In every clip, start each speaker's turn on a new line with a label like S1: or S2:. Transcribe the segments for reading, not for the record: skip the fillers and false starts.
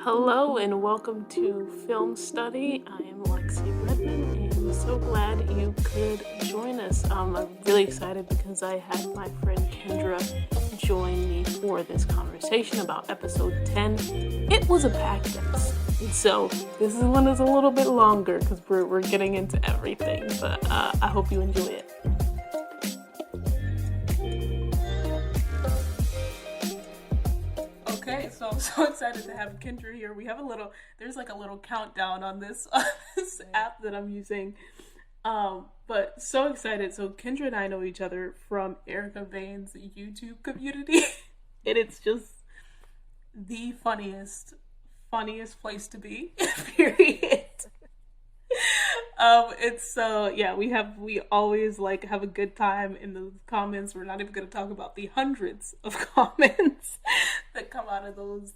S1: Hello and welcome to Film Study. I am Lexi Redman and I'm so glad you could join us. I'm really excited because I had my friend Kendra join me for this conversation about episode 10. It was a packed episode, so this one is a little bit longer because we're getting into everything, but I hope you enjoy it. Okay, so I'm so excited to have Kendra here. We have there's like a little countdown on this app that I'm using. But so excited. So Kendra and I know each other from Erica Vane's YouTube community. And it's just the funniest place to be, period. It's so yeah, we always like have a good time in the comments. We're not even going to talk about the hundreds of comments that come out of those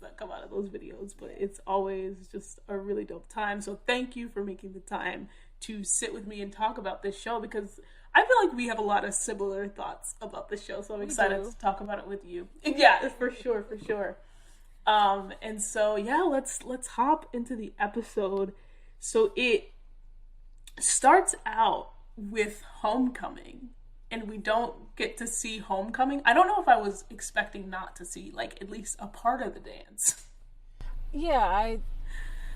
S1: videos, but it's always just a really dope time. So thank you for making the time to sit with me and talk about this show, because I feel like we have a lot of similar thoughts about the show. So I'm excited to talk about it with you. Yeah, for sure. And so yeah, let's hop into the episode. So it starts out with homecoming, and we don't get to see homecoming. I don't know if I was expecting not to see like at least a part of the dance.
S2: Yeah,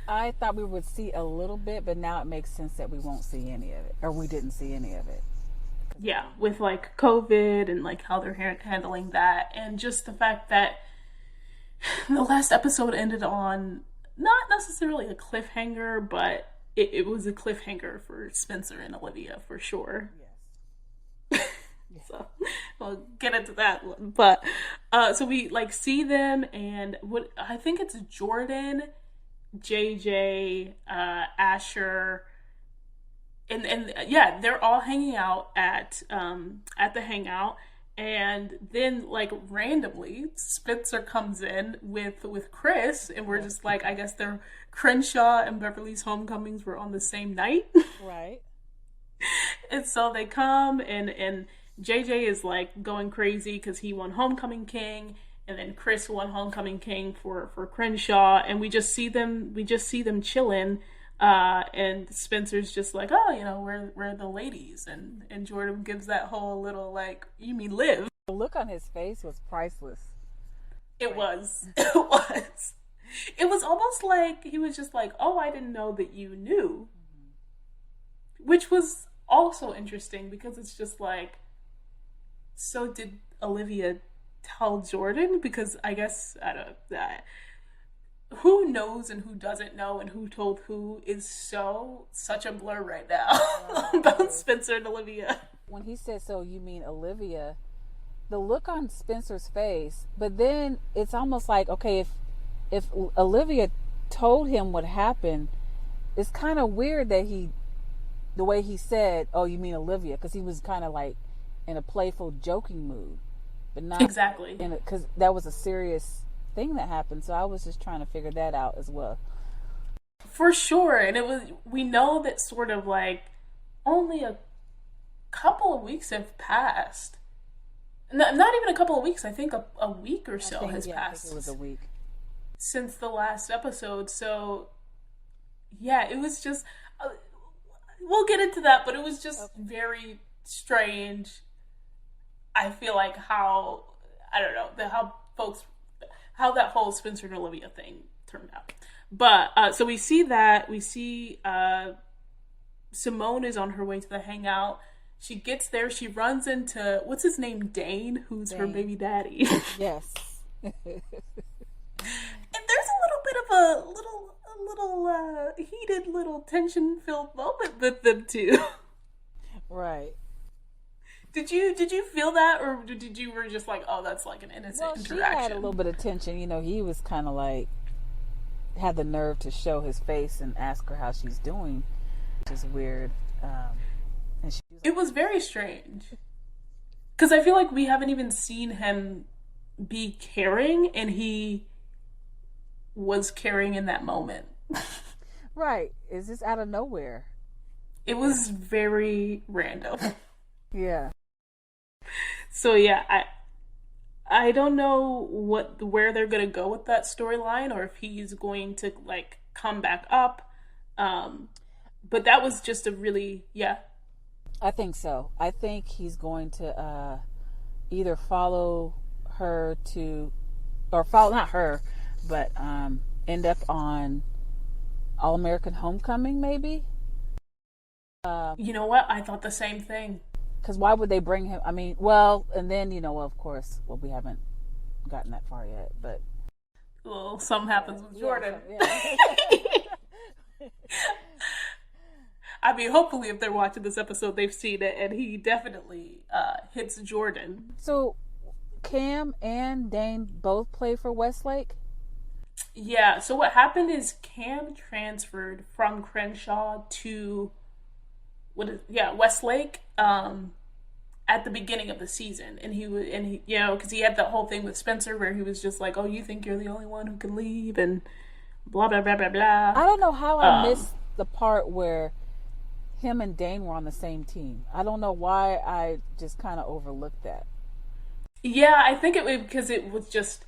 S2: I thought we would see a little bit, but now it makes sense that we won't see any of it, or we didn't see any of it.
S1: Yeah, with like COVID and like how they're handling that, and just the fact that the last episode ended on not necessarily a cliffhanger, but it was a cliffhanger for Spencer and Olivia for sure.
S2: Yes.
S1: So we'll get into that one. But so we like see them, and what I think it's Jordan, JJ, Asher, and yeah, they're all hanging out at the hangout. And then, like, randomly, Spencer comes in with Chris, and we're just like, I guess they're Crenshaw and Beverly's homecomings were on the same night.
S2: Right.
S1: And so they come, and JJ is, like, going crazy because he won Homecoming King, and then Chris won Homecoming King for Crenshaw, and we just see them chilling. And Spencer's just like, oh, you know, we're the ladies, and Jordan gives that whole little like, you mean Liv?
S2: The look on his face was priceless.
S1: It was almost like he was just like, oh, I didn't know that you knew, which was also interesting because it's just like, so did Olivia tell Jordan? Because I guess I don't that. Who knows and who doesn't know and who told who is such a blur right now about Spencer and Olivia.
S2: When he said, so you mean Olivia, the look on Spencer's face, but then it's almost like, okay, if Olivia told him what happened, it's kind of weird that the way he said, oh, you mean Olivia, because he was kind of like in a playful joking mood, but not
S1: exactly
S2: because that was a serious thing that happened. So I was just trying to figure that out as well.
S1: For sure. And we know that sort of like only a couple of weeks have passed. Not even a couple of weeks. I think a week or so has passed.
S2: I think it was a week
S1: since the last episode. So yeah, it was just we'll get into that, but it was just very strange. I feel like how that whole Spencer and Olivia thing turned out. But so we see Simone is on her way to the hangout. She gets there. She runs into, what's his name, Dane, who's her baby daddy.
S2: Yes.
S1: And there's a little bit of a little heated, little tension-filled moment with them two.
S2: Right.
S1: Did you feel that, or did you were just like, oh, that's like an innocent interaction?
S2: She had a little bit of tension. You know, he was kind of like had the nerve to show his face and ask her how she's doing, which is weird. And she was like,
S1: it was very strange because I feel like we haven't even seen him be caring, and he was caring in that moment.
S2: Right. Is this out of nowhere?
S1: It was very random.
S2: Yeah.
S1: So yeah, I don't know where they're gonna go with that storyline, or if he's going to like come back up. Um, but that was just a really, yeah.
S2: I think so. I think he's going to either follow her to, or follow not her, but end up on All American Homecoming, maybe.
S1: You know what? I thought the same thing.
S2: Because why would they bring him? I mean, well, and then well, of course, well, we haven't gotten that far yet, but
S1: Well, something happens with Jordan.
S2: Yeah.
S1: I mean, hopefully, if they're watching this episode, they've seen it, and he definitely hits Jordan.
S2: So, Cam and Dane both play for Westlake?
S1: Yeah, so what happened is Cam transferred from Crenshaw to Westlake at the beginning of the season, and he because he had that whole thing with Spencer where he was just like, "Oh, you think you're the only one who can leave," and blah blah blah blah blah.
S2: I don't know how I missed the part where him and Dane were on the same team. I don't know why I just kind of overlooked that.
S1: Yeah, I think because it was just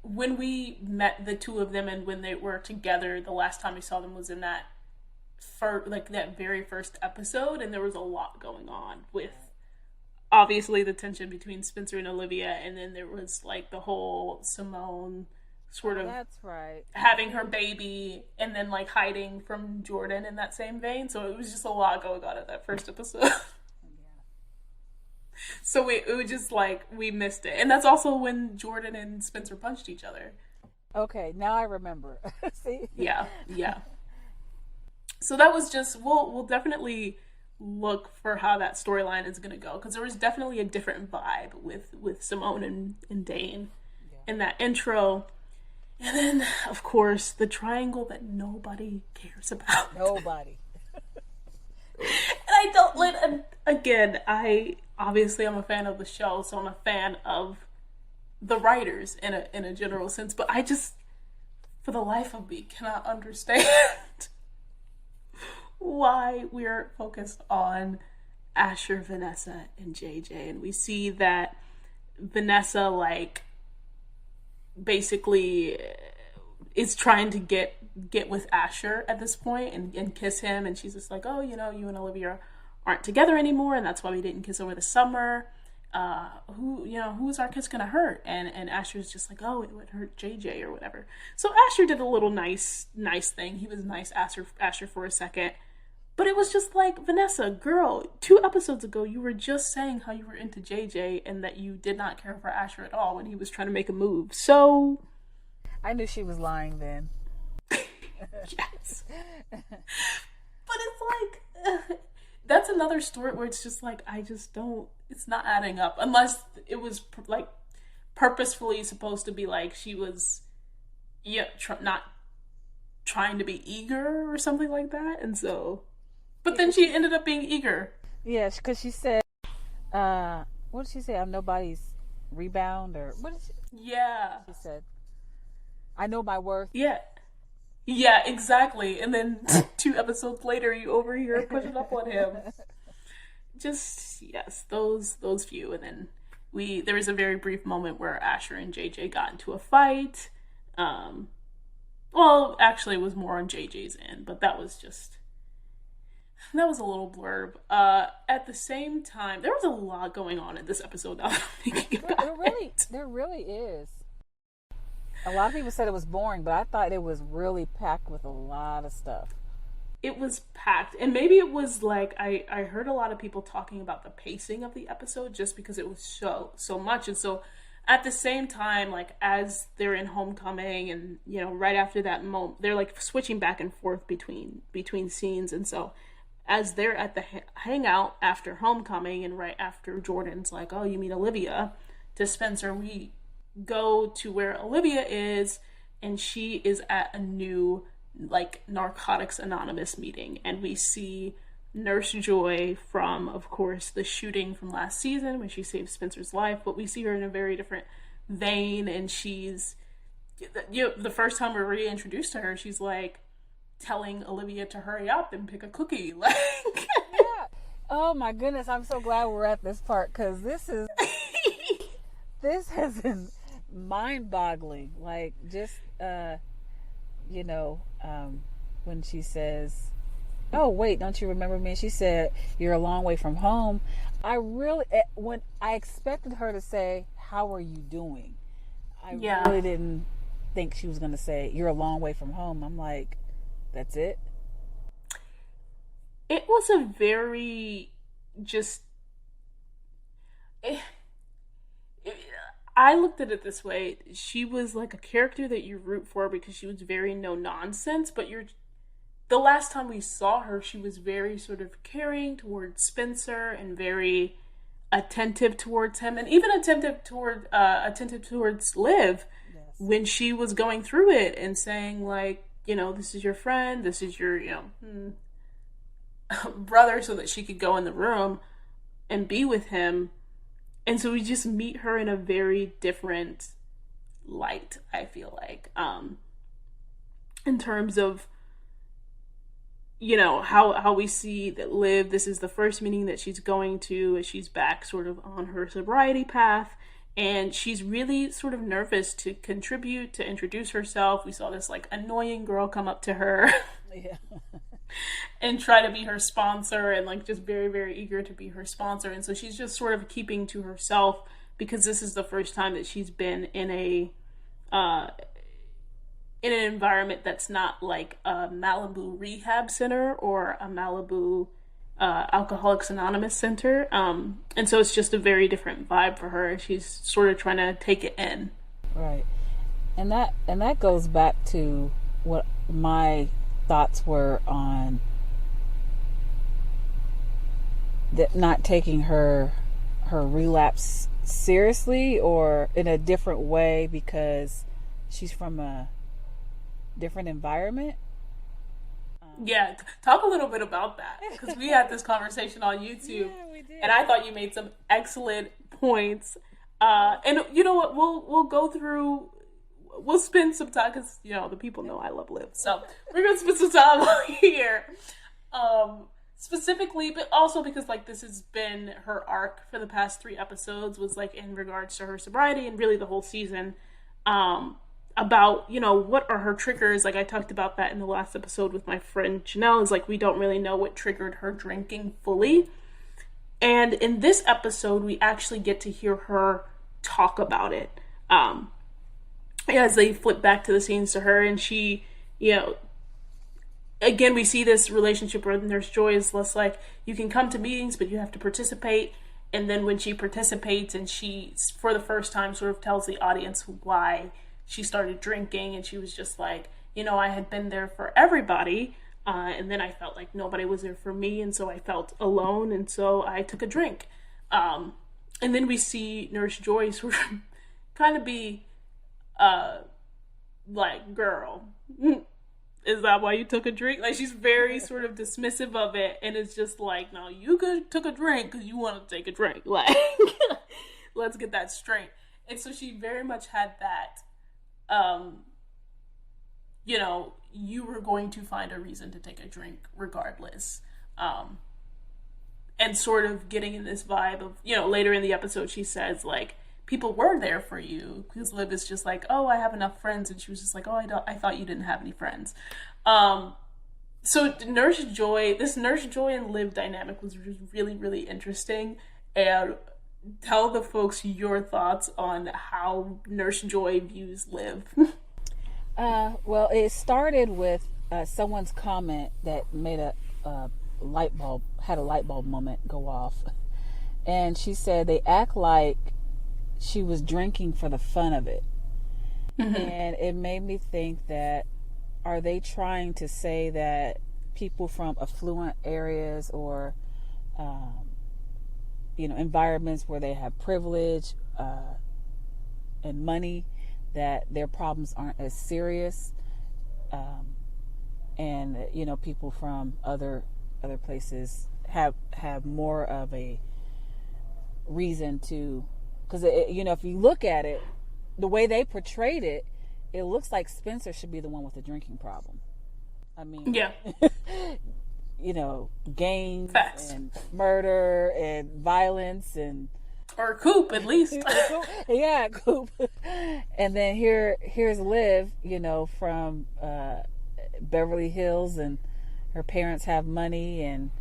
S1: when we met the two of them and when they were together. The last time we saw them was in that that very first episode, and there was a lot going on with obviously the tension between Spencer and Olivia, and then there was like the whole Simone sort of
S2: That's right.
S1: having her baby and then like hiding from Jordan in that same vein. So it was just a lot going on in that first episode. So it was just like we missed it. And that's also when Jordan and Spencer punched each other.
S2: Okay, now I remember. See?
S1: Yeah, yeah. So that was just we'll definitely look for how that storyline is going to go, because there was definitely a different vibe with Simone and Dane in that intro. And then, of course, the triangle that nobody cares about.
S2: Nobody.
S1: And I don't again, I'm a fan of the show, so I'm a fan of the writers in a general sense, but I just, for the life of me, cannot understand why we're focused on Asher, Vanessa, and JJ. And we see that Vanessa, like, basically is trying to get with Asher at this point and kiss him, and she's just like, oh, you and Olivia aren't together anymore, and that's why we didn't kiss over the summer. Who's our kiss gonna hurt? And Asher's just like, oh, it would hurt JJ or whatever. So Asher did a little nice thing. He was nice Asher for a second. But it was just like, Vanessa, girl, 2 episodes ago, you were just saying how you were into JJ and that you did not care for Asher at all when he was trying to make a move. So
S2: I knew she was lying then.
S1: Yes. But it's like, that's another story where it's just like, it's not adding up. Unless it was like purposefully supposed to be like she was not trying to be eager or something like that. And so, but then she ended up being eager.
S2: Yes, because she said, what did she say? I'm nobody's rebound, or what did she said, I know my worth.
S1: Yeah, exactly. And then 2 episodes later, you over here pushing up on him. Just, yes, those few. And then there was a very brief moment where Asher and JJ got into a fight. Well, actually, it was more on JJ's end, but that was a little blurb. At the same time, there was a lot going on in this episode. Now that I'm thinking about it.
S2: There really is. A lot of people said it was boring, but I thought it was really packed with a lot of stuff.
S1: It was packed, and maybe it was like I heard a lot of people talking about the pacing of the episode just because it was so much. And so at the same time, like as they're in Homecoming and right after that moment, they're like switching back and forth between scenes. And so as they're at the hangout after Homecoming and right after Jordan's like, oh, you meet Olivia, to Spencer, we go to where Olivia is, and she is at a new like Narcotics Anonymous meeting, and we see Nurse Joy from, of course, the shooting from last season when she saved Spencer's life, but we see her in a very different vein. And she's the first time we're reintroduced to her, she's like telling Olivia to hurry up and pick a cookie. Like,
S2: yeah. Oh my goodness, I'm so glad we're at this part, because this is this has been mind-boggling. Like, just you know, when she says, "Oh wait, don't you remember me?" She said, "You're a long way from home." I really, when I expected her to say, "How are you doing?" I really didn't think she was going to say, "You're a long way from home." I'm like, that's it.
S1: It was a very just. It, I looked at it this way. She was like a character that you root for because she was very no nonsense, but the last time we saw her, she was very sort of caring towards Spencer and very attentive towards him, and even attentive towards Liv when she was going through it and saying like, this is your friend, this is your brother, so that she could go in the room and be with him. And so we just meet her in a very different light, I feel like, in terms of how we see that Liv, this is the first meeting that she's going to as she's back sort of on her sobriety path, and she's really sort of nervous to contribute, to introduce herself. We saw this like annoying girl come up to her and try to be her sponsor, and like just very, very eager to be her sponsor. And so she's just sort of keeping to herself because this is the first time that she's been in an environment that's not like a Malibu rehab center or a Malibu Alcoholics Anonymous center. And so it's just a very different vibe for her. She's sort of trying to take it in.
S2: Right. And that goes back to what my thoughts were on that, not taking her relapse seriously or in a different way because she's from a different environment.
S1: Yeah, talk a little bit about that, because we had this conversation on YouTube.
S2: Yeah, we did.
S1: And I thought you made some excellent points. And you know what? We'll go through. We'll spend some time because the people know I love Liv, so we're gonna spend some time here, specifically, but also because like this has been her arc for the past 3 episodes, was like in regards to her sobriety and really the whole season. About what are her triggers. Like I talked about that in the last episode with my friend Janelle, is like we don't really know what triggered her drinking fully, and in this episode we actually get to hear her talk about it as they flip back to the scenes to her, and she again we see this relationship where Nurse Joy is less like, you can come to meetings but you have to participate, and then when she participates and she for the first time sort of tells the audience why she started drinking, and she was just like, I had been there for everybody, and then I felt like nobody was there for me, and so I felt alone, and so I took a drink. And then we see Nurse Joy sort of kind of be like, girl, is that why you took a drink? Like, she's very sort of dismissive of it, and it's just like, no, you took a drink because you want to take a drink. Like, let's get that straight. And so she very much had that, you were going to find a reason to take a drink regardless. And sort of getting in this vibe of, later in the episode, she says, like, people were there for you. Because Liv is just like, oh, I have enough friends. And she was just like, oh, I thought you didn't have any friends. So this Nurse Joy and Liv dynamic was just really, really interesting. And tell the folks your thoughts on how Nurse Joy views Liv.
S2: Well, it started with someone's comment that made a light bulb moment go off, and she said they act like she was drinking for the fun of it. Mm-hmm. And it made me think that, are they trying to say that people from affluent areas or environments where they have privilege and money, that their problems aren't as serious, and people from other places have more of a reason to, because if you look at it the way they portrayed it, it looks like Spencer should be the one with the drinking problem. I mean,
S1: yeah.
S2: Gangs
S1: Facts.
S2: and murder and violence and
S1: or Coop at least.
S2: Yeah, Coop. And then here's Liv, from Beverly Hills, and her parents have money, and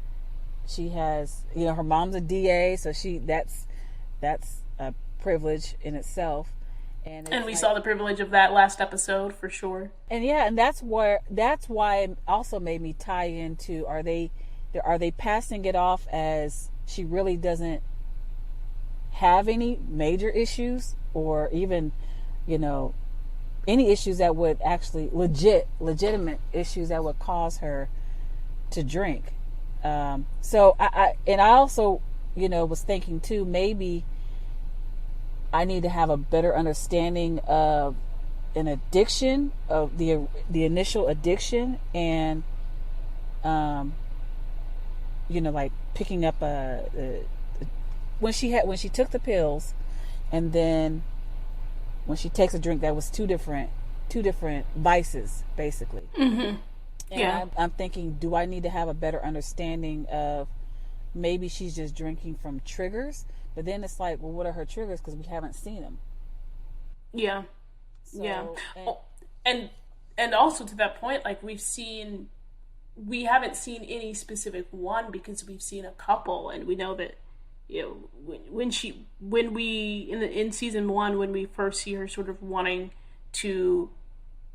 S2: she has, her mom's a DA, so that's a privilege in itself.
S1: And we saw the privilege of that last episode for sure.
S2: And yeah, and that's why it also made me tie into, are they passing it off as she really doesn't have any major issues, or even, any issues that would actually legitimate issues that would cause her to drink. So I also, was thinking too, maybe I need to have a better understanding of an addiction, of the initial addiction, and like picking up when she took the pills, and then when she takes a drink, that was two different vices, basically.
S1: Mm-hmm.
S2: And I'm thinking, do I need to have a better understanding of, maybe she's just drinking from triggers? But then it's like, well, what are her triggers? Because we haven't seen them.
S1: Yeah.
S2: So,
S1: yeah. And also to that point, like we haven't seen any specific one, because we've seen a couple, and we know that, in season 1, when we first see her sort of wanting to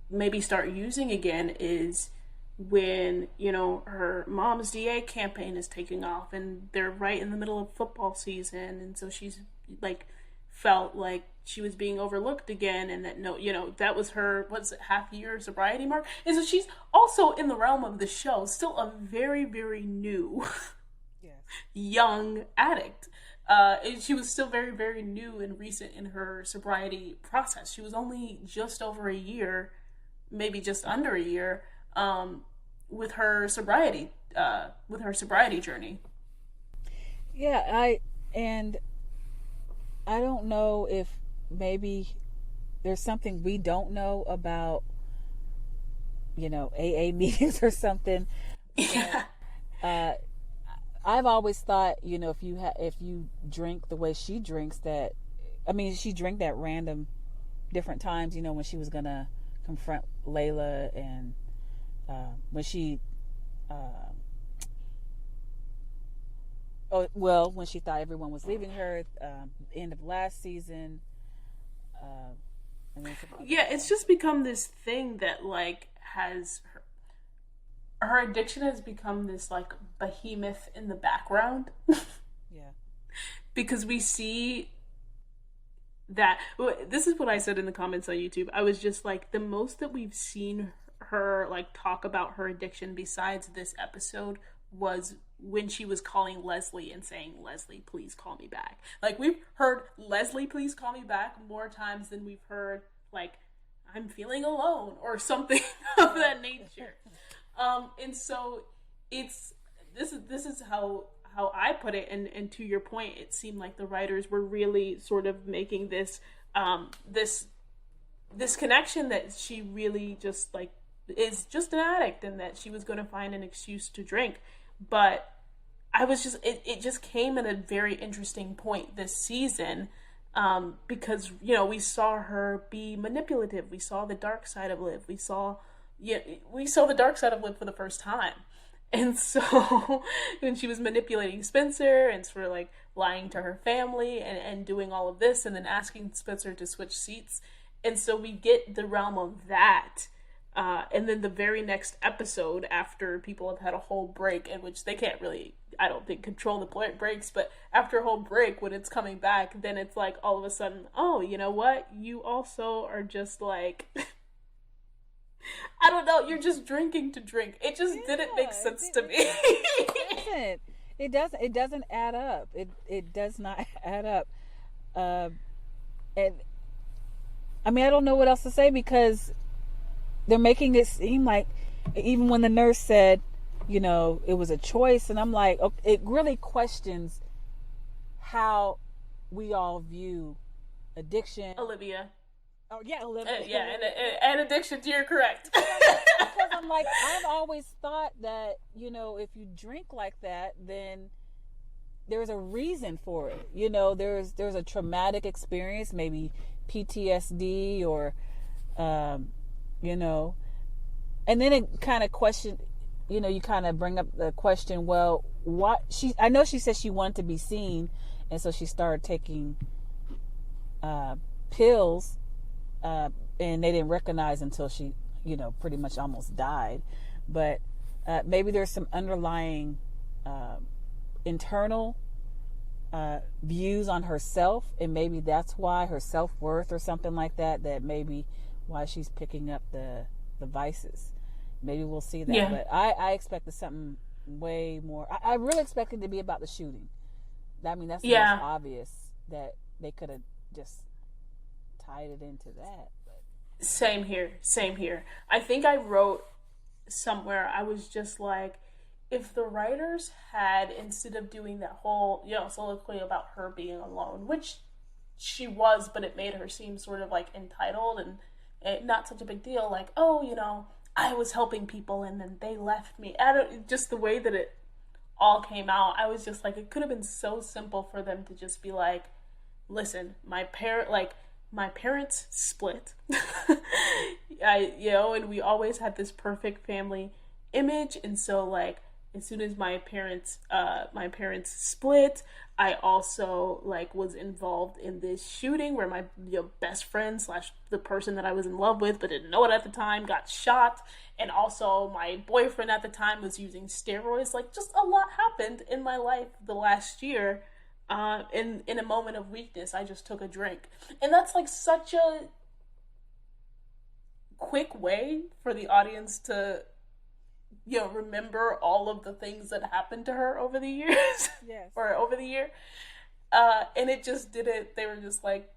S1: maybe start using again, is when, her mom's DA campaign is taking off, and they're right in the middle of football season, and so she's like felt like she was being overlooked again, and that that was her, half year sobriety mark. And so she's also, in the realm of the show, still a very, very new young addict. And she was still very, very new and recent in her sobriety process. She was only just over a year, maybe just under a year, with her sobriety journey.
S2: Yeah, I don't know if maybe there's something we don't know about, AA meetings or something.
S1: Yeah.
S2: I've always thought, if you drink the way she drinks, she drank at random different times, when she was gonna confront Layla, and when she when she thought everyone was leaving her, end of last season.
S1: It's just become this thing that like has her addiction has become this like behemoth in the background.
S2: Yeah.
S1: Because we see that, this is what I said in the comments on YouTube. I was just like, the most that we've seen her like talk about her addiction besides this episode was when she was calling Leslie and saying, "Leslie, please call me back." Like, we've heard "Leslie, please call me back" more times than we've heard like, "I'm feeling alone" or something of that nature. And so this is how I put it, and to your point, it seemed like the writers were really sort of making this this connection that she really just like is just an addict, and that she was going to find an excuse to drink. But it just came at a very interesting point this season, because we saw her be manipulative. We saw the dark side of Liv. We saw the dark side of Liv for the first time. And so when she was manipulating Spencer and sort of like lying to her family and doing all of this, and then asking Spencer to switch seats. And so we get the realm of that. And then the very next episode, after people have had a whole break, in which they can't really, I don't think, control the breaks, but after a whole break, when it's coming back, then it's like all of a sudden, oh, you know what? You also are just like, I don't know, you're just drinking to drink. It just didn't make sense to me.
S2: It doesn't add up. It does not add up. And I mean, I don't know what else to say, because they're making it seem like, even when the nurse said, it was a choice, and I'm like, okay, it really questions how we all view addiction.
S1: Olivia.
S2: Oh yeah, Olivia.
S1: And addiction. You're correct.
S2: Because I'm like, I've always thought that if you drink like that, then there's a reason for it. You know, there's a traumatic experience, maybe PTSD or, you know, and then it kind of question, you know, you kind of bring up the question, well, what I know she said she wanted to be seen, and so she started taking pills, and they didn't recognize until she, you know, pretty much almost died. But maybe there's some underlying internal views on herself, and maybe that's why her self-worth or something like that, that maybe why she's picking up the vices. Maybe we'll see that. Yeah. But I expected something way more. I really expected it to be about the shooting. I mean, that's the most obvious, that they could have just tied it into that. But.
S1: Same here. I think I wrote somewhere, I was just like, if the writers had, instead of doing that whole, you know, soliloquy about her being alone, which she was, but it made her seem sort of like entitled and not such a big deal, like, oh, you know, I was helping people and then they left me. Just the way that it all came out, I was just like, it could have been so simple for them to just be like, listen, my parents split. And we always had this perfect family image, and so like, as soon as my parents split, I also like was involved in this shooting where my best friend / the person that I was in love with but didn't know it at the time got shot, and also my boyfriend at the time was using steroids. Like, just a lot happened in my life the last year. In a moment of weakness, I just took a drink, and that's like such a quick way for the audience to remember all of the things that happened to her over the years.
S2: Yes.
S1: Or over the year. And it just didn't, they were just like,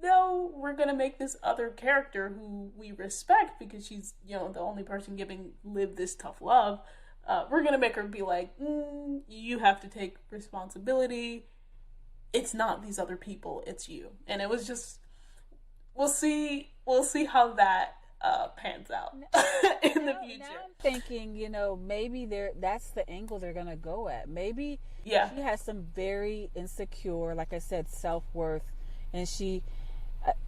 S1: no, we're going to make this other character who we respect because she's, the only person giving Liv this tough love. We're going to make her be like, you have to take responsibility. It's not these other people, it's you. And it was just, we'll see how that pans out in the future.
S2: Now I'm thinking, maybe that's the angle they're gonna go at. Maybe she has some very insecure, like I said, self-worth, and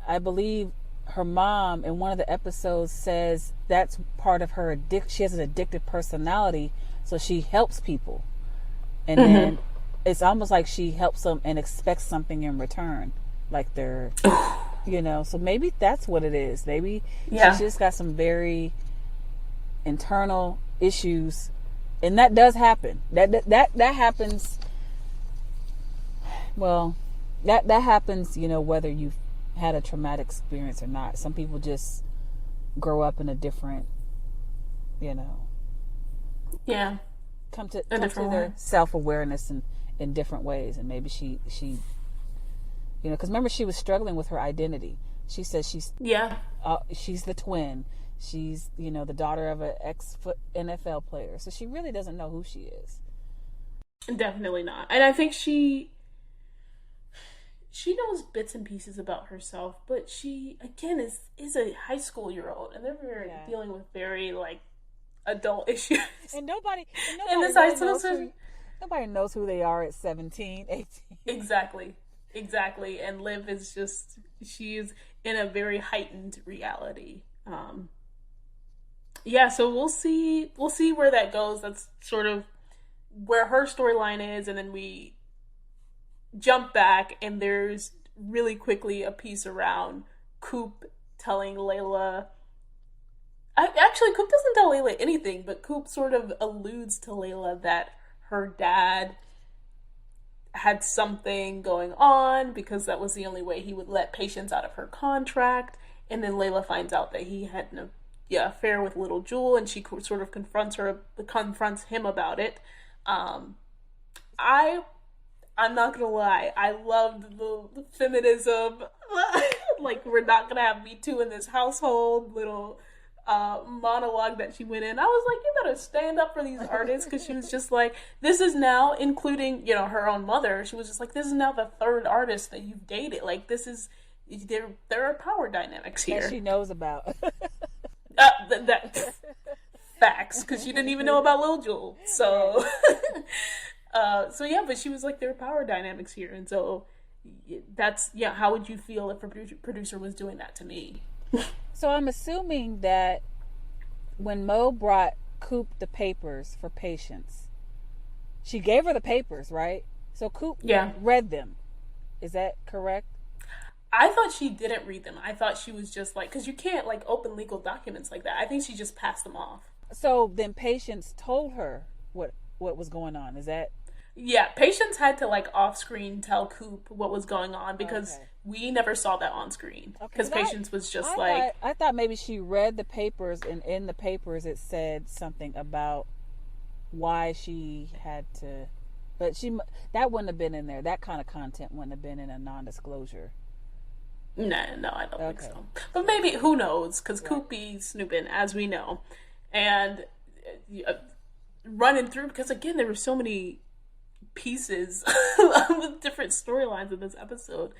S2: I believe her mom in one of the episodes says that's part of her addiction. She has an addictive personality, so she helps people, and then it's almost like she helps them and expects something in return, like they're so maybe that's what it is. Maybe she just got some very internal issues, and that does happen. That happens. Well, that happens, whether you've had a traumatic experience or not. Some people just grow up in a different, come to their self-awareness in different ways, and maybe she because remember, she was struggling with her identity. She says she's the twin. She's the daughter of an ex-NFL player, so she really doesn't know who she is.
S1: Definitely not. And I think she knows bits and pieces about herself, but she again is a high school year-old, and they're dealing with very like adult issues.
S2: And nobody knows who they are at 17, 18.
S1: Exactly, and Liv is she's in a very heightened reality. So we'll see where that goes. That's sort of where her storyline is, and then we jump back, and there's really quickly a piece around Coop telling Layla. Actually, Coop doesn't tell Layla anything, but Coop sort of alludes to Layla that her dad had something going on because that was the only way he would let Patience out of her contract. And then Layla finds out that he had an affair with Little Jewel, and she sort of confronts him about it. I'm not gonna lie, I loved the feminism. Like, we're not gonna have Me Too in this household. Little monologue that she went in. I was like, you better stand up for these artists, because she was just like, this is now, including her own mother, she was just like, this is now the third artist that you've dated. Like, this is, there are power dynamics here
S2: that she knows about.
S1: Facts, because she didn't even know about Lil Jewel. So So yeah, but she was like, there are power dynamics here, and so that's, yeah. How would you feel if a producer was doing that to me?
S2: So I'm assuming that when Mo brought Coop the papers for Patience, she gave her the papers, right? So Coop
S1: Yeah.
S2: read them. Is that correct?
S1: I thought she didn't read them. I thought she was just like, because you can't like open legal documents like that. I think she just passed them off.
S2: So then Patience told her what was going on. Is that
S1: Yeah, Patience had to like off screen tell Coop what was going on because
S2: okay?
S1: we never saw that on screen.
S2: Okay,
S1: Because
S2: 'cause
S1: Patience was just
S2: I
S1: like,
S2: I thought maybe she read the papers, and in the papers it said something about why she had to, but that wouldn't have been in there. That kind of content wouldn't have been in a non-disclosure.
S1: nah, no, I don't think
S2: Okay,
S1: so. But maybe, who knows? Because
S2: right.
S1: Coop be snooping, as we know. And uh, running through, because again, there were so many pieces with different storylines in this episode.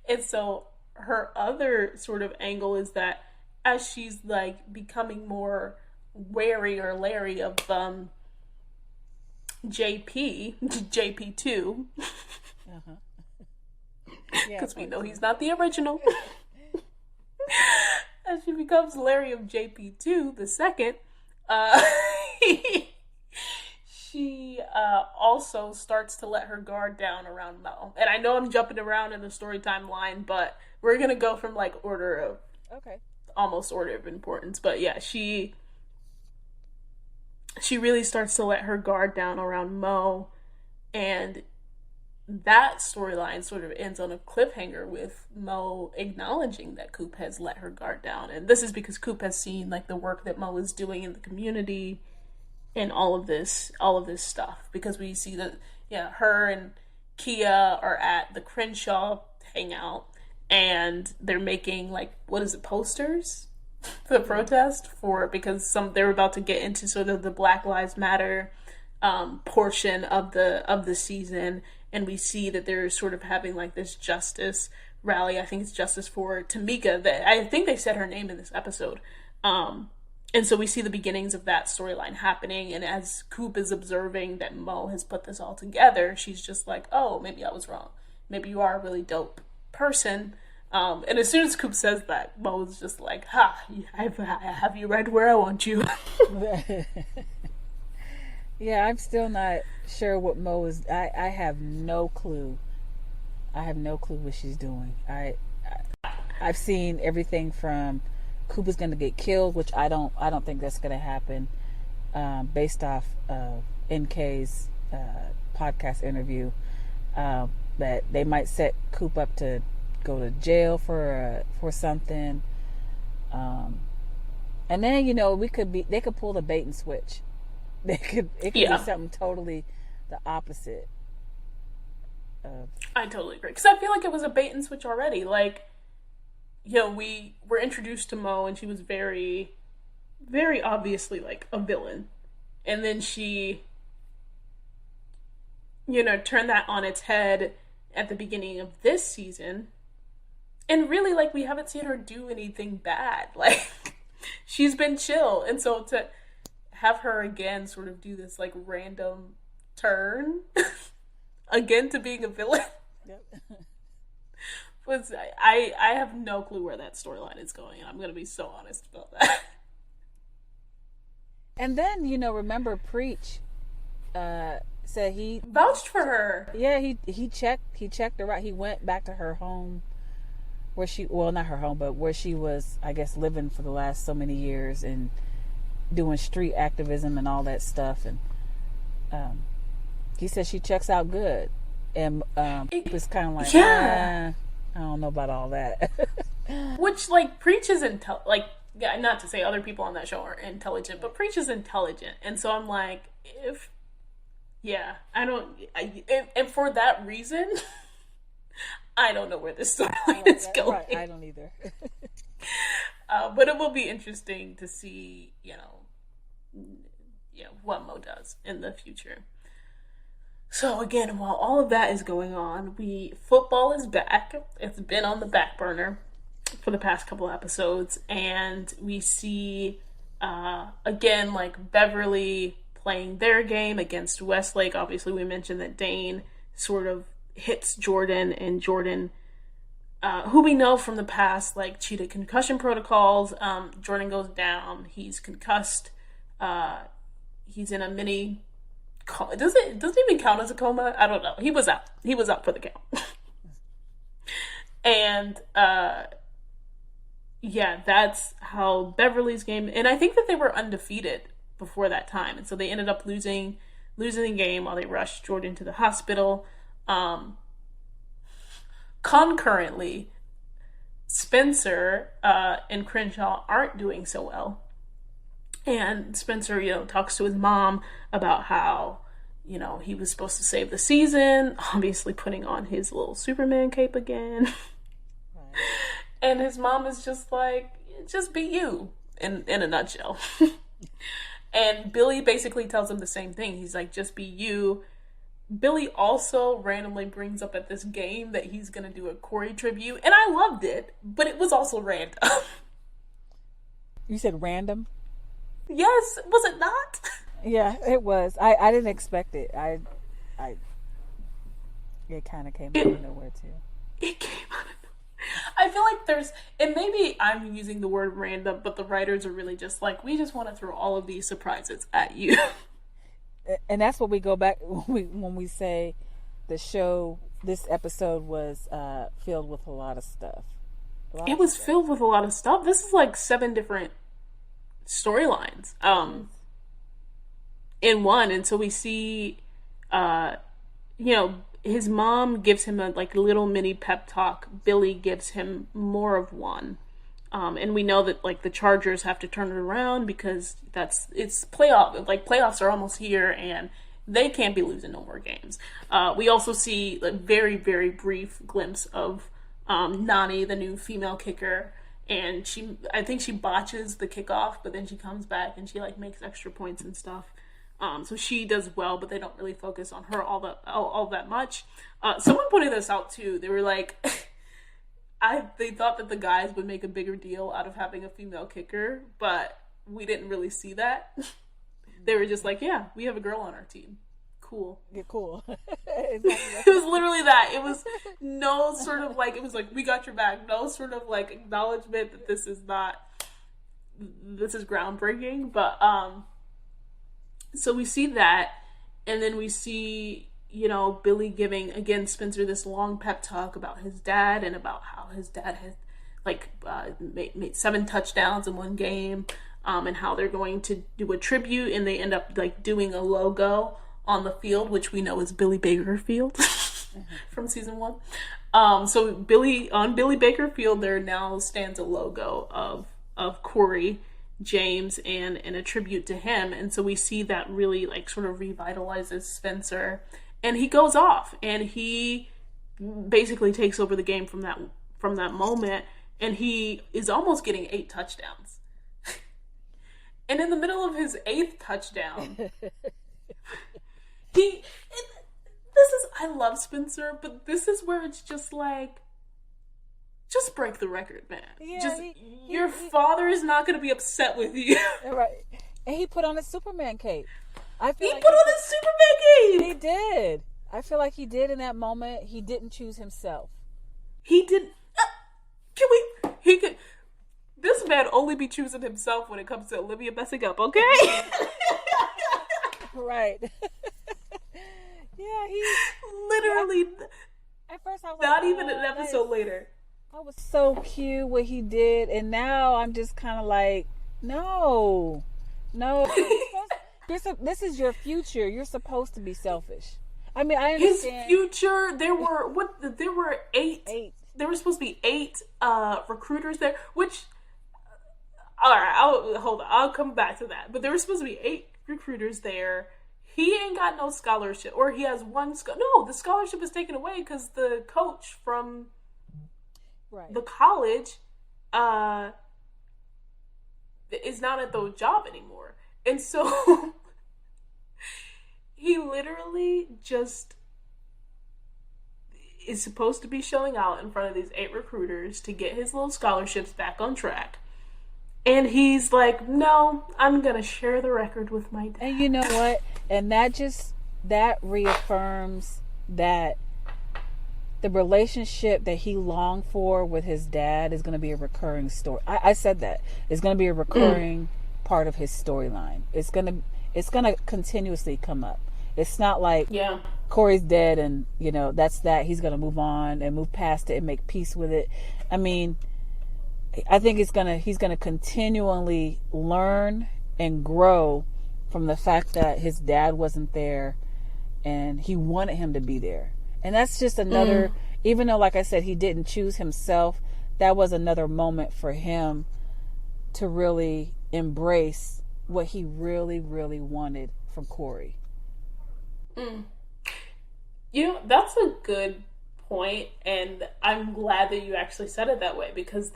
S1: And so her other sort of angle is that as she's like becoming more wary or leery of JP, JP2,
S2: Uh-huh. Yeah,
S1: because we
S2: part
S1: know
S2: two.
S1: he's not the original. As she becomes leery of JP2, the second, uh, she also starts to let her guard down around Mo. And I know I'm jumping around in the story timeline, but we're gonna go from like order of
S2: Okay.
S1: almost order of importance. But yeah, she really starts to let her guard down around Mo, and that storyline sort of ends on a cliffhanger with Mo acknowledging that Coop has let her guard down. And this is because Coop has seen like the work that Mo is doing in the community and all of this stuff. Because we see that, yeah, her and Kia are at the Crenshaw hangout, and they're making like, what is it, posters for the protest, for because they're about to get into sort of the Black Lives Matter portion of the season, and we see that they're sort of having like this justice rally. I think it's justice for Tamika. That I think they said her name in this episode. And so we see the beginnings of that storyline happening. And as Coop is observing that Mo has put this all together, she's just like, "Oh, maybe I was wrong. Maybe you are a really dope person." And as soon as Coop says that, Mo is just like, "Ha! I have you right where I want you."
S2: Yeah, I'm still not sure what Mo is. I have no clue. I have no clue what she's doing. I've seen everything from Cooper's going to get killed, which I don't think that's going to happen, based off of NK's podcast interview. That they might set Coop up to go to jail for something, and then they could pull the bait and switch. It could be
S1: Yeah,
S2: something totally the opposite of.
S1: I totally agree. Because I feel like it was a bait and switch already. Like, we were introduced to Mo, and she was very, very obviously like a villain. And then she, turned that on its head at the beginning of this season. And really, like, we haven't seen her do anything bad. Like, she's been chill. And so to have her again sort of do this, like, random turn again to being a villain
S2: Yep.
S1: was, I have no clue where that storyline is going. And I'm going to be so honest about that.
S2: And then remember Preach said he
S1: Vouched for her.
S2: yeah he checked her out. He went back to her home where not her home, but where she was, I guess, living for the last so many years and doing street activism and all that stuff. And he said she checks out good, and it was kind of like,
S1: Yeah.
S2: I don't know about all that.
S1: Which, like, Preach is like, yeah, not to say other people on that show are intelligent, but Preach is intelligent. And so I'm like, and for that reason, I don't know where this storyline is going.
S2: Right, I don't either.
S1: But it will be interesting to see, what Mo does in the future. So again, while all of that is going on, football is back. It's been on the back burner for the past couple episodes, and we see again, like, Beverly playing their game against Westlake. Obviously, we mentioned that Dane sort of hits Jordan, and Jordan, who we know from the past, like, cheated concussion protocols. Jordan goes down. He's concussed. He's in a mini. Does it even count as a coma? I don't know. He was out. He was out for the count. And yeah, that's how Beverly's game. And I think that they were undefeated before that time, and so they ended up losing the game while they rushed Jordan to the hospital. Concurrently, Spencer and Crenshaw aren't doing so well. And Spencer, talks to his mom about how, he was supposed to save the season, obviously putting on his little Superman cape again. Right. And his mom is just like, just be you, in a nutshell. And Billy basically tells him the same thing. He's like, just be you. Billy also randomly brings up at this game that he's going to do a Corey tribute. And I loved it, but it was also random.
S2: You said random?
S1: Yes, was it not?
S2: Yeah, it was. I didn't expect it. It kind of came out of nowhere too.
S1: It came out of nowhere. I feel like and maybe I'm using the word random, but the writers are really just like, we just want to throw all of these surprises at you.
S2: And that's what we go back when we say the show, this episode was filled with a lot of stuff.
S1: It was filled with a lot of stuff. This is like 7 different storylines in one. And so we see his mom gives him a little mini pep talk. Billy gives him more of one, and we know that the Chargers have to turn it around because it's playoffs are almost here and they can't be losing no more games. We also see a very, very brief glimpse of Nani, the new female kicker. And I think she botches the kickoff, but then she comes back and she makes extra points and stuff. So she does well, but they don't really focus on her all that much. Someone pointed this out too. They were like, they thought that the guys would make a bigger deal out of having a female kicker, but we didn't really see that. They were just like, yeah, we have a girl on our team. Cool.
S2: Yeah, cool.
S1: It was literally that. It was no sort of it was like, we got your back. No sort of acknowledgement that this is groundbreaking. But so we see that, and then we see Billy giving again Spencer this long pep talk about his dad and about how his dad has made 7 touchdowns in one game, and how they're going to do a tribute, and they end up doing a logo on the field, which we know is Billy Baker Field from season 1. So on Billy Baker Field, there now stands a logo of Corey James and a tribute to him. And so we see that really sort of revitalizes Spencer, and he goes off and he basically takes over the game from that moment, and he is almost getting 8 touchdowns. And in the middle of his 8th touchdown, I love Spencer, but this is where it's just just break the record, man. Yeah, your father is not going to be upset with you.
S2: Right. And he put on a Superman cape.
S1: He put on a Superman cape!
S2: He did. I feel like he did in that moment. He didn't choose himself.
S1: He did. This man only be choosing himself when it comes to Olivia messing up, okay?
S2: Right. Yeah, he
S1: literally.
S2: At first, I was
S1: not even an episode later.
S2: That was so cute what he did, and now I'm just kind of like, no. This is your future. You're supposed to be selfish. I mean, I understand
S1: his future. There were 8. There were supposed to be 8 recruiters there, which. All right, I'll come back to that. But there were supposed to be 8 recruiters there. He ain't got no scholarship, or he has one. No, the scholarship is taken away because the coach from the college is not at the job anymore, and so he literally just is supposed to be showing out in front of these 8 recruiters to get his little scholarships back on track. And he's like, no, I'm going to share the record with my dad.
S2: And you know what? And that reaffirms that the relationship that he longed for with his dad is going to be a recurring story. I said that. It's going to be a recurring part of his storyline. It's going to continuously come up. It's not like Corey's dead and, that's that. He's going to move on and move past it and make peace with it. I mean, I think he's going to continually learn and grow from the fact that his dad wasn't there and he wanted him to be there. And that's just another, even though, like I said, he didn't choose himself, that was another moment for him to really embrace what he really, really wanted from Corey.
S1: That's a good point, and I'm glad that you actually said it that way, because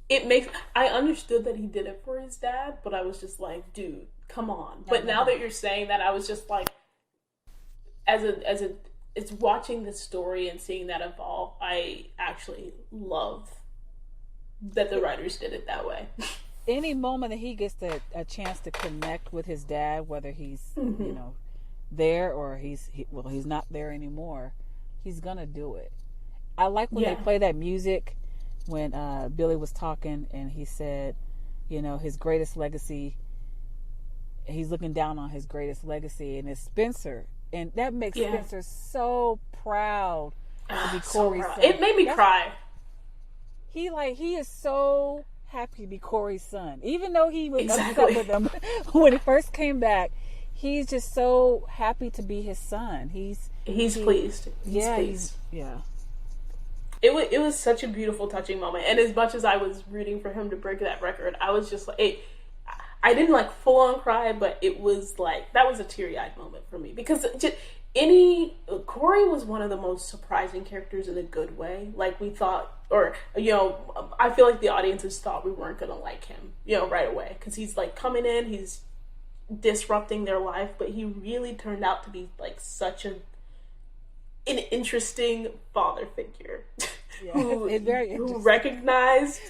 S1: it makes, I understood that he did it for his dad, but I was just like, dude, come on. But now that you're saying that, I was just like, it's watching this story and seeing that evolve, I actually love that the writers did it that way.
S2: Any moment that he gets a chance to connect with his dad, whether he's there or he's not there anymore, he's gonna do it. I like when they play that music when Billy was talking and he said, his greatest legacy, he's looking down on his greatest legacy, and it's Spencer. And that makes Spencer so proud to be Corey's son.
S1: It made me cry.
S2: He is so happy to be Corey's son. Even though he was upset with him when he first came back, he's just so happy to be his son. He's
S1: pleased. He's pleased. It was such a beautiful, touching moment. And as much as I was rooting for him to break that record, I was just like, I didn't like full on cry, but it was like, that was a teary-eyed moment for me, because Corey was one of the most surprising characters in a good way. Like, we thought, or I feel like the audiences thought we weren't gonna like him, right away, because he's like coming in, he's disrupting their life, but he really turned out to be like such an interesting father figure. Who recognized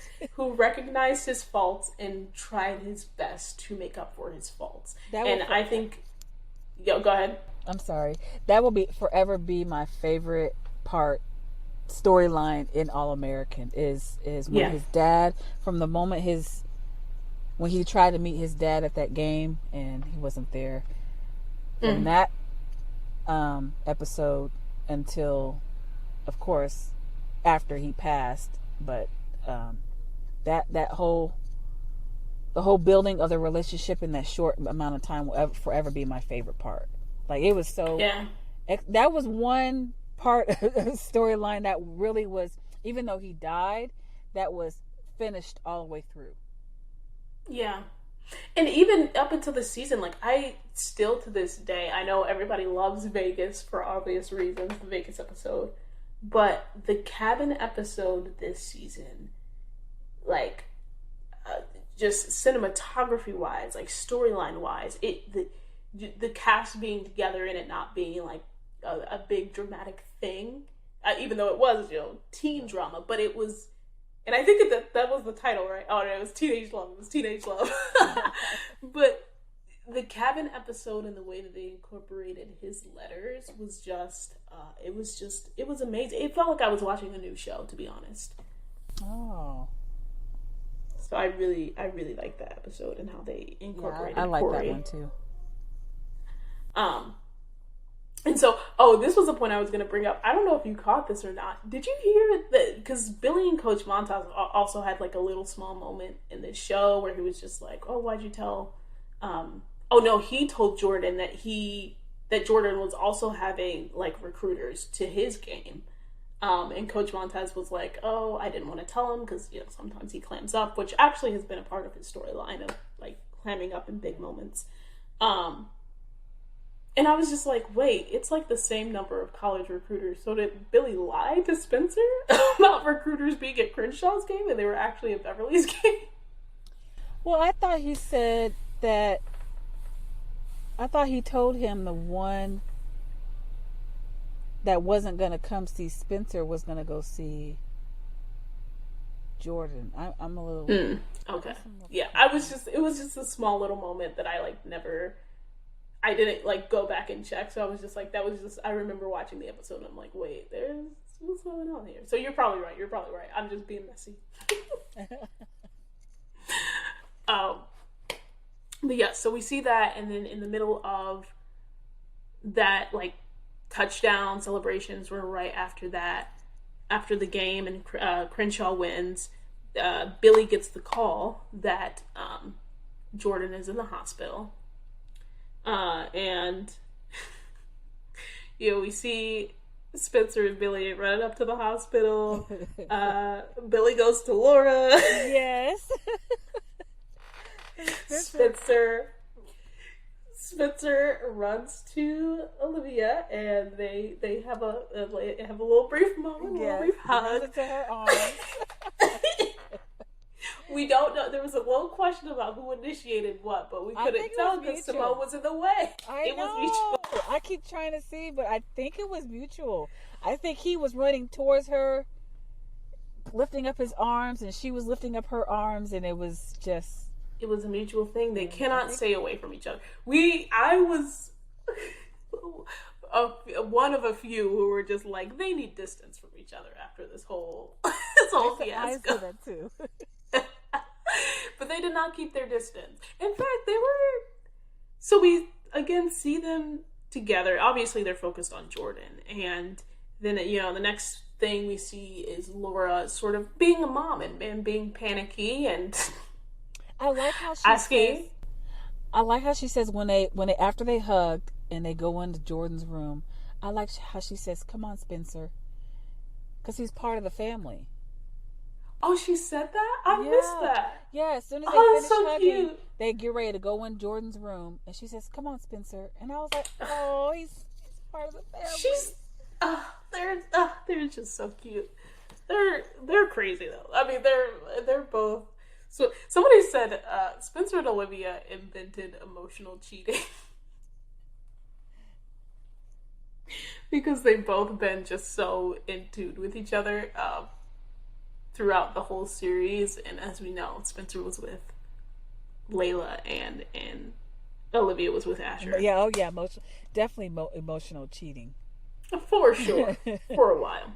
S1: his faults and tried his best to make up for his faults. I think, go ahead.
S2: I'm sorry. That will forever be my favorite storyline in All American is when his dad, from the moment when he tried to meet his dad at that game and he wasn't there, from that episode until, of course, after he passed, but the whole building of the relationship in that short amount of time will forever be my favorite part. Like, it was so that was one part of the storyline that really was, even though he died, that was finished all the way through.
S1: And even up until the season, like, I still to this day, I know everybody loves Vegas for obvious reasons, the Vegas episode, but the cabin episode this season, like, just cinematography wise, like storyline wise, the cast being together and it not being like a big dramatic thing, even though it was teen drama, but it was, and I think that was the title, right? Oh no, it was Teenage Love. It was Teenage Love. But the cabin episode and the way that they incorporated his letters was just, it was amazing. It felt like I was watching a new show, to be honest.
S2: Oh.
S1: So I really liked that episode and how they incorporated
S2: I like
S1: Corey.
S2: that one too.
S1: And so, this was a point I was going to bring up. I don't know if you caught this or not. Did you hear that? Because Billy and Coach Montaz also had like a little small moment in this show where he was just like, "Oh, why'd you tell?" He told Jordan that Jordan was also having like recruiters to his game. And Coach Montez was like, "Oh, I didn't want to tell him because sometimes he clams up," which actually has been a part of his storyline of like clamming up in big moments. And I was just like, wait, it's like the same number of college recruiters. So did Billy lie to Spencer about recruiters being at Crenshaw's game and they were actually at Beverly's game?
S2: Well, I thought he said that. I thought he told him the one that wasn't going to come see Spencer was going to go see Jordan. I'm a little.
S1: Okay. Yeah, I was just. It was just a small little moment that I like never. I didn't like go back and check, so I was just like, that was just. I remember watching the episode, and I'm like, wait, there's what's going on here. So you're probably right. You're probably right. I'm just being messy. But yeah, so we see that, and then in the middle of that, like, touchdown celebrations were right after that, after the game, and Crenshaw wins. Billy gets the call that Jordan is in the hospital, and we see Spencer and Billy running up to the hospital. Billy goes to Laura.
S2: Yes.
S1: Spencer runs to Olivia, and they have a little brief moment, a little brief hug.
S2: To her arms.
S1: We don't know. There was a little question about who initiated what, but we couldn't tell because Simone was in the way.
S2: It was mutual. I keep trying to see, but I think it was mutual. I think he was running towards her, lifting up his arms, and she was lifting up her arms, and it was just...
S1: It was a mutual thing. They cannot stay away from each other. I was one of a few who were just like, they need distance from each other after this whole fiasco.
S2: I said that too.
S1: But they did not keep their distance. In fact, they were... So we, again, see them together. Obviously, they're focused on Jordan. And then, the next thing we see is Laura sort of being a mom and being panicky and...
S2: I like how she
S1: asking.
S2: Says, I like how she says when they after they hugged and they go into Jordan's room. I like how she says, "Come on, Spencer," because he's part of the family.
S1: Oh, she said that? I missed that.
S2: Yeah, as soon as they finish hugging,
S1: cute.
S2: They get ready to go in Jordan's room, and she says, "Come on, Spencer," and I was like, "Oh, he's part of the family."
S1: They're just so cute. They're crazy though. I mean, they're both. So somebody said Spencer and Olivia invented emotional cheating because they've both been just so in tune with each other throughout the whole series. And as we know, Spencer was with Layla and Olivia was with Asher.
S2: Yeah, definitely emotional cheating
S1: for sure for a while.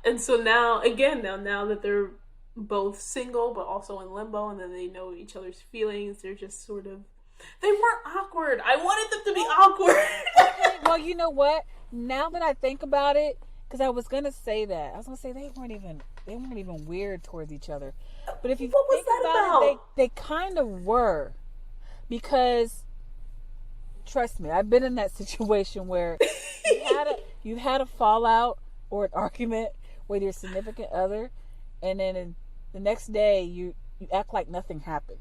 S1: And so now that they're both single but also in limbo, and then they know each other's feelings, they're just sort of, they weren't awkward. I wanted them to be awkward.
S2: Well, you know what, now that I think about it, because I was gonna say they weren't even weird towards each other, but if you think about it, they kind of were, because trust me, I've been in that situation where you had a fallout or an argument with your significant other, and then the next day you act like nothing happened.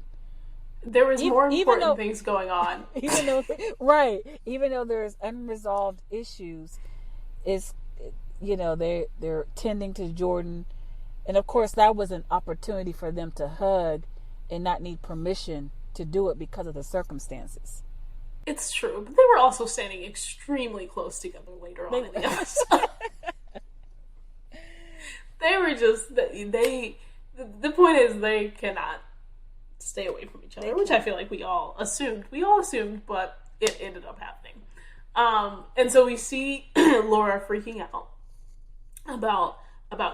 S1: There was more important things going on.
S2: Even though there's unresolved issues, they're tending to Jordan, and of course that was an opportunity for them to hug and not need permission to do it because of the circumstances.
S1: It's true, but they were also standing extremely close together later on in the episode. They were just the point is they cannot stay away from each other, which I feel like we all assumed, but it ended up happening. And so we see Laura freaking out about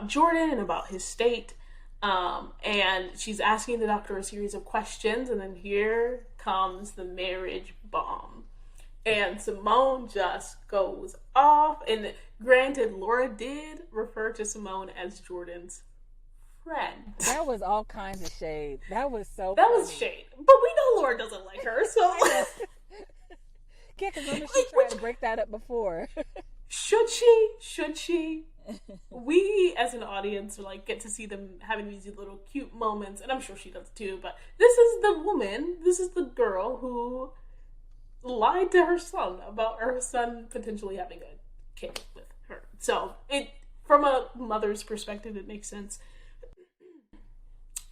S1: Jordan and about his state, and she's asking the doctor a series of questions, and then here comes the marriage bomb. And Simone just goes off. And granted, Laura did refer to Simone as Jordan's friend.
S2: That was all kinds of shade. That was so
S1: That
S2: funny.
S1: was shade. But we know Laura doesn't like her, so...
S2: Yeah, because remember she tried to break that up before.
S1: Should she? We, as an audience, get to see them having these little cute moments, and I'm sure she does too, but this is the girl who lied to her son about her son potentially having a kid with her. So from a mother's perspective, it makes sense.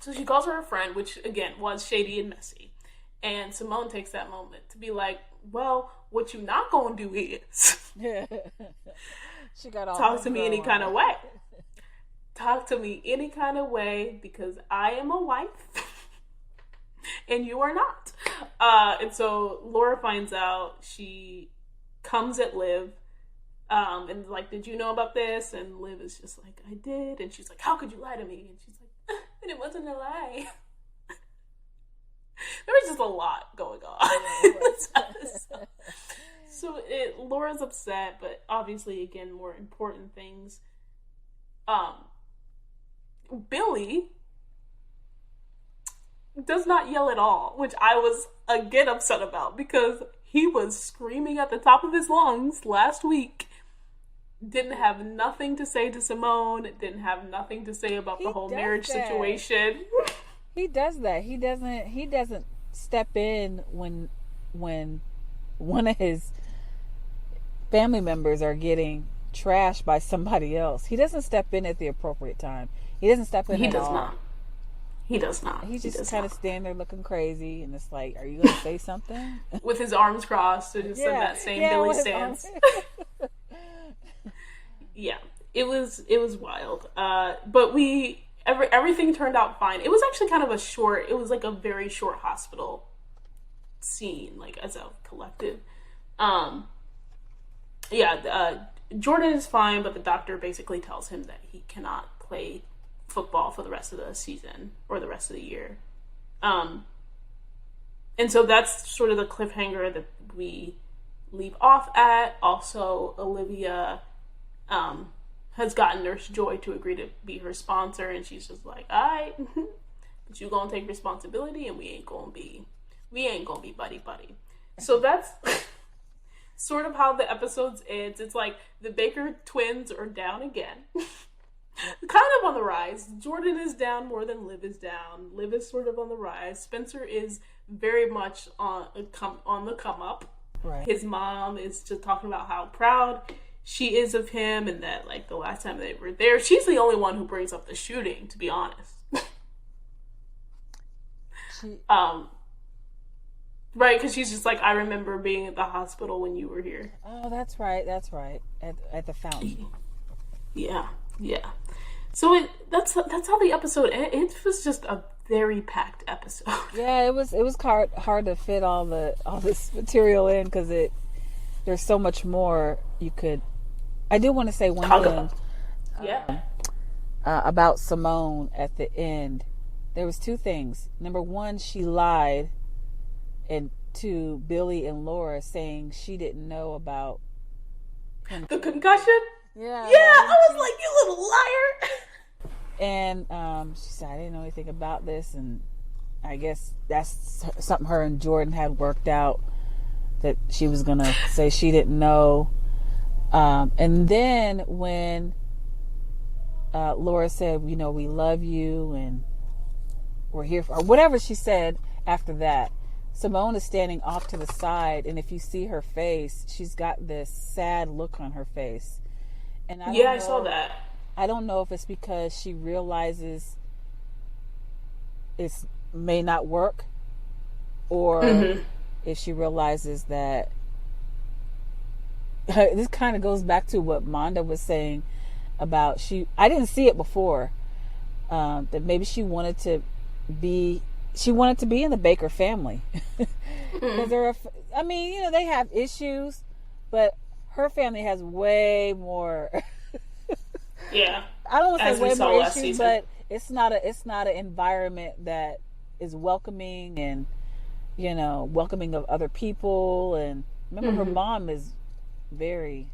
S1: So she calls her a friend, which again was shady and messy. And Simone takes that moment to be like, well, what you not gonna do is
S2: she got all
S1: talk to me any kind of way. talk to me any kind of way because I am a wife and you are not. And so Laura finds out. She comes at Liv and like, did you know about this? And Liv is just like, I did. And she's like, how could you lie to me? And she's like, and it wasn't a lie. There was just a lot going on in this episode. So Laura's upset, but obviously, again, more important things. Billy does not yell at all, which I was again upset about because he was screaming at the top of his lungs last week. Didn't have nothing to say to Simone. Didn't have nothing to say about the whole marriage situation.
S2: He does that. He doesn't step in when one of his family members are getting trashed by somebody else. He doesn't step in at the appropriate time. He doesn't step in at all.
S1: He does not.
S2: He's just kind of standing there looking crazy, and it's like, are you going to say something?
S1: With his arms crossed, just in that same Billy stance. Yeah, it was wild. But everything turned out fine. It was actually kind of it was like a very short hospital scene, like as a collective. Jordan is fine, but the doctor basically tells him that he cannot play football for the rest of the season or the rest of the year. And so that's sort of the cliffhanger that we leave off at. Also, Olivia has gotten Nurse Joy to agree to be her sponsor, and she's just like, all right, but you gonna take responsibility, and we ain't gonna be buddy. So that's sort of how the episodes ends. It's like the Baker twins are down again. Kind of on the rise. Jordan is down more than Liv is down. Liv is sort of on the rise. Spencer is very much on the come up.
S2: Right.
S1: His mom is just talking about how proud she is of him, and that like the last time they were there, she's the only one who brings up the shooting, to be honest. Right, because she's just like, I remember being at the hospital when you were here.
S2: Oh, that's right. At the fountain.
S1: Yeah. So that's how the episode ended. It was just a very packed episode.
S2: Yeah, it was hard to fit all this material in because there's so much more you could. I do want to say one thing. About Simone at the end. There was two things. Number one, she lied to Billy and Laura, saying she didn't know about him.
S1: The concussion?
S2: Yeah.
S1: Yeah, I was like, you little liar.
S2: And she said, I didn't know anything about this, and I guess that's something her and Jordan had worked out, that she was going to say she didn't know. And then when Laura said, we love you and we're here for, or whatever she said after that, Simone is standing off to the side, and if you see her face, she's got this sad look on her face. And I saw that. I don't know if it's because she realizes it may not work, or if she realizes that this kind of goes back to what Monda was saying about I didn't see it before, that maybe she wanted to be in the Baker family. Because they have issues, but her family has way more.
S1: Yeah.
S2: I don't want to say way more issues, but it's not an environment that is welcoming and, welcoming of other people. And remember, her mom is very,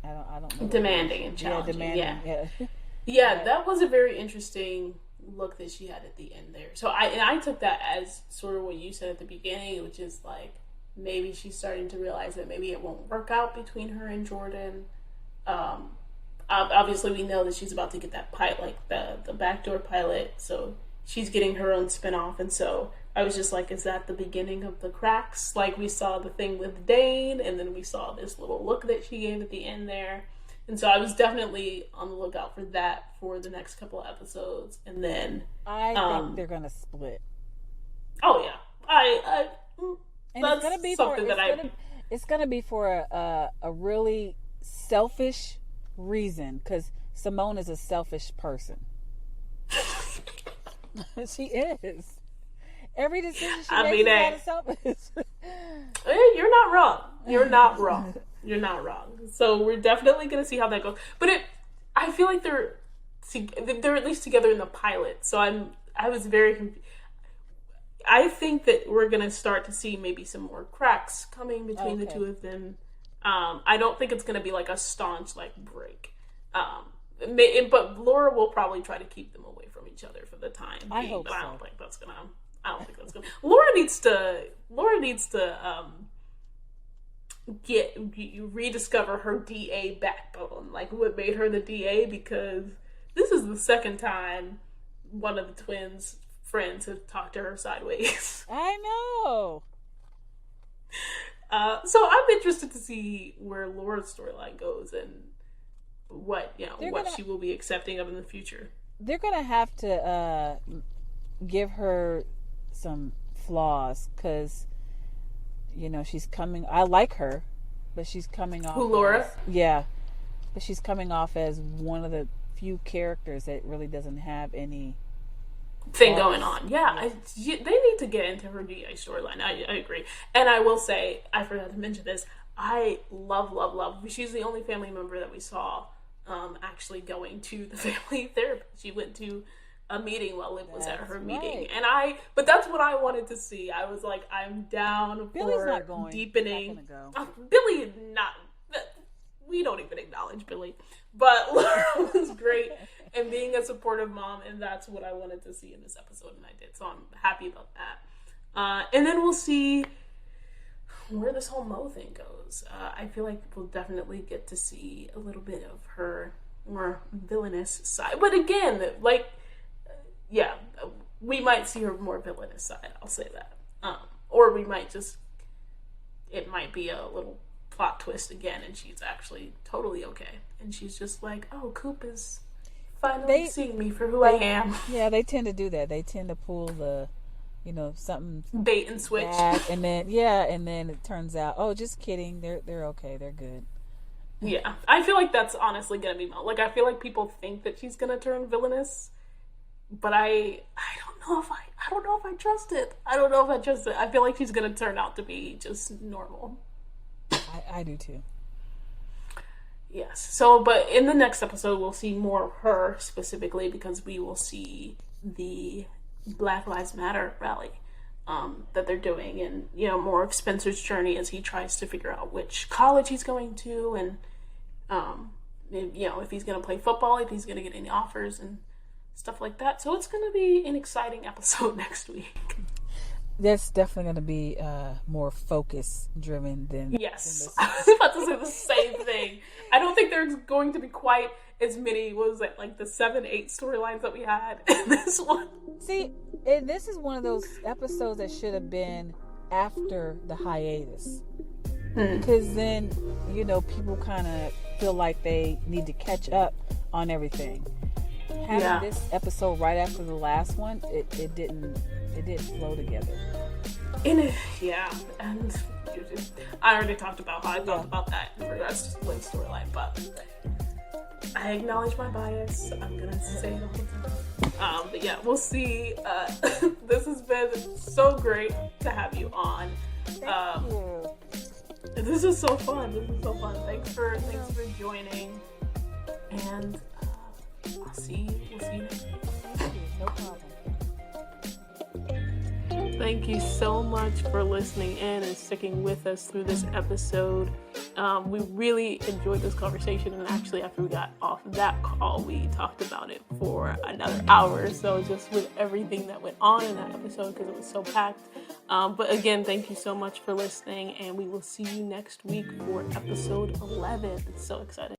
S2: I don't know.
S1: Demanding and challenging.
S2: Yeah, demanding. Yeah.
S1: Yeah, that was a very interesting look that she had at the end there. So I took that as sort of what you said at the beginning, which is like, maybe she's starting to realize that maybe it won't work out between her and Jordan. Obviously we know that she's about to get that pilot, like the backdoor pilot, so she's getting her own spinoff. And so I was just like, is that the beginning of the cracks? Like, we saw the thing with Dane, and then we saw this little look that she gave at the end there. And so I was definitely on the lookout for that for the next couple of episodes. And then
S2: I think they're gonna split.
S1: Oh yeah,
S2: and it's gonna be it's gonna be for a really selfish reason, because Simone is a selfish person. She is. Every decision she makes is out of selfish.
S1: You're not wrong. You're not wrong. You're not wrong. So we're definitely going to see how that goes. But I feel like they're at least together in the pilot. So I was very confused. I think that we're going to start to see maybe some more cracks coming between the two of them. I don't think it's going to be like a staunch break. But Laura will probably try to keep them away from each other for the time being.
S2: I hope
S1: but
S2: so.
S1: I don't think that's gonna. Laura needs to rediscover her DA backbone, like what made her the DA, because this is the second time one of the twins' friends have talked to her sideways.
S2: I know.
S1: So I'm interested to see where Laura's storyline goes and what she will be accepting of in the future.
S2: They're gonna have to give her some flaws, because she's coming. I like her, but she's coming off.
S1: Who, Laura?
S2: Yeah, but she's coming off as one of the few characters that really doesn't have any
S1: thing going on. Yeah, they need to get into her DA storyline. I agree. And I will say, I forgot to mention this, I love. She's the only family member that we saw actually going to the family therapy. She went to a meeting while Liv was at her meeting. But that's what I wanted to see. I was like, I'm down
S2: Billy's
S1: for
S2: not going.
S1: deepening.
S2: Not gonna go.
S1: Billy is not. We don't even acknowledge Billy. But Laura was great and being a supportive mom, and that's what I wanted to see in this episode, and I did. So I'm happy about that. And then we'll see where this whole Mo thing goes. I feel like we'll definitely get to see a little bit of her more villainous side. But again, we might see her more villainous side. I'll say that. Or we might it might be a little plot twist again, and she's actually totally okay. And she's just like, oh, Coop is finally seeing me for who I am.
S2: Yeah, they tend to do that. They tend to pull the, something
S1: bait and switch,
S2: and then it turns out, oh, just kidding. They're okay. They're good.
S1: Yeah, I feel like that's honestly gonna be Mo. Like, I feel like people think that she's gonna turn villainous, but I don't know if I trust it. I feel like she's gonna turn out to be just normal.
S2: I do too.
S1: Yes. So, but in the next episode, we'll see more of her specifically, because we will see the Black Lives Matter rally that they're doing, and more of Spencer's journey as he tries to figure out which college he's going to, and if he's going to play football, if he's going to get any offers and stuff like that. So it's going to be an exciting episode next week.
S2: That's definitely going to be more focus driven than.
S1: Yes, I was about to say the same thing. I don't think there's going to be quite as many. What was it, like the 7-8 storylines that we had in this one?
S2: See, and this is one of those episodes that should have been after the hiatus, because then people kind of feel like they need to catch up on everything. Having this episode right after the last one, it didn't flow together.
S1: And I already talked about how I felt about that in regards to Lynn's storyline, but I acknowledge my bias. I'm gonna say it all the time. But yeah, we'll see. This has been so great to have you on.
S2: Thank you.
S1: This is so fun. Thanks for joining, and we'll see you next week.
S2: Thank you. No problem.
S1: Thank you so much for listening in and sticking with us through this episode. We really enjoyed this conversation, and actually after we got off that call, we talked about it for another hour. So just with everything that went on in that episode, because it was so packed. But again, thank you so much for listening, and we will see you next week for episode 11. It's so exciting.